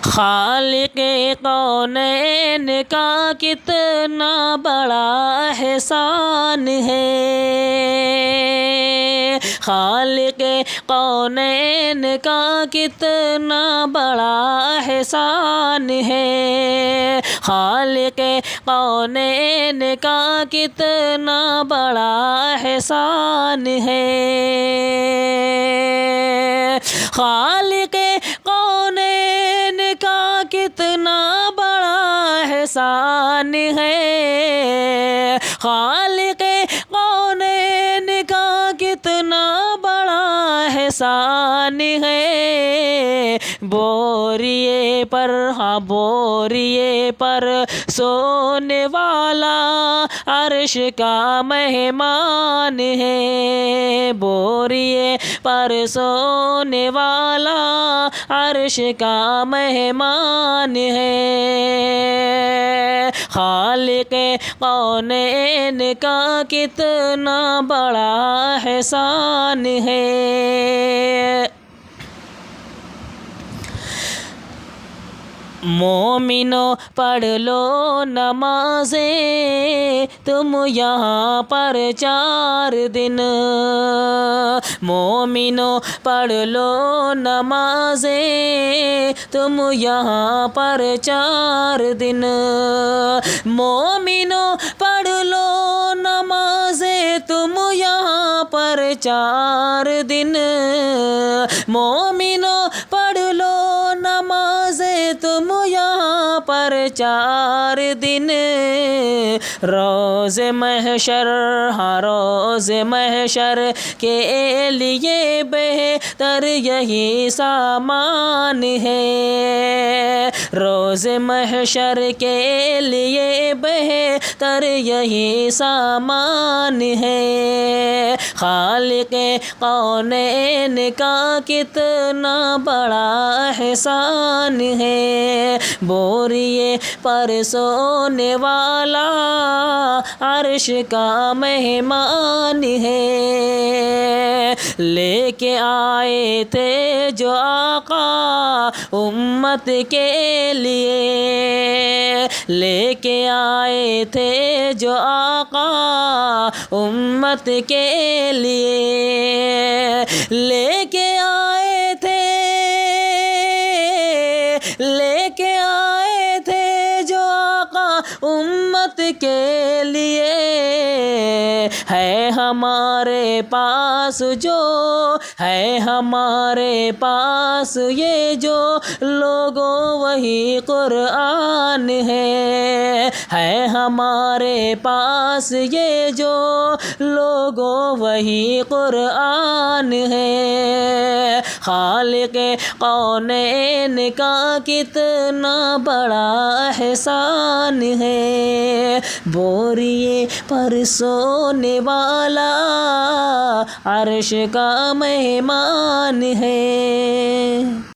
خالق کونین کا کتنا بڑا احسان ہے، خالق کونین کا کتنا بڑا احسان ہے، خالق کونین کا کتنا بڑا احسان ہے، خالق کونین کا کتنا بڑا احسان ہے، خالق کونین کا کتنا بڑا احسان ہے، بوریے پر بوریے پر سونے والا عرش کا مہمان ہے، بوریے پر سونے والا عرش کا مہمان ہے، خالق کونین کا کتنا بڑا احسان ہے۔ مومنو پڑھ لو نمازیں تم یہاں پر 4 دن، مومنو پڑھ لو نمازیں تم یہاں پر 4 دن، مومنو پڑھ لو نمازیں تم یہاں پر 4 دن، مومنو پڑھ لو نمازیں تم یہاں پر 4 دن، روز محشر روز محشر کے لیے بہتر یہی سامان ہے، روز محشر کے لیے بہتر یہی سامان ہے، خالق کونین کا کتنا بڑا احسان ہے، بوریے پر سونے والا عرش کا مہمان ہے، لے کے آئے تھے جو آقا امت کے لیے، لے کے آئے تھے جو آقا امت کے لیے، لے کے آئے تھے، لے کے آئے تھے جو آقا امت کے لیے، ہے ہمارے پاس جو ہے ہمارے پاس یہ جو لوگوں وہی قرآن ہے ہمارے پاس یہ جو لوگوں وہی قرآن ہے، خالق کونین کا کتنا بڑا احسان ہے، بوریے پر سونے والا عرش کا مہمان ہے۔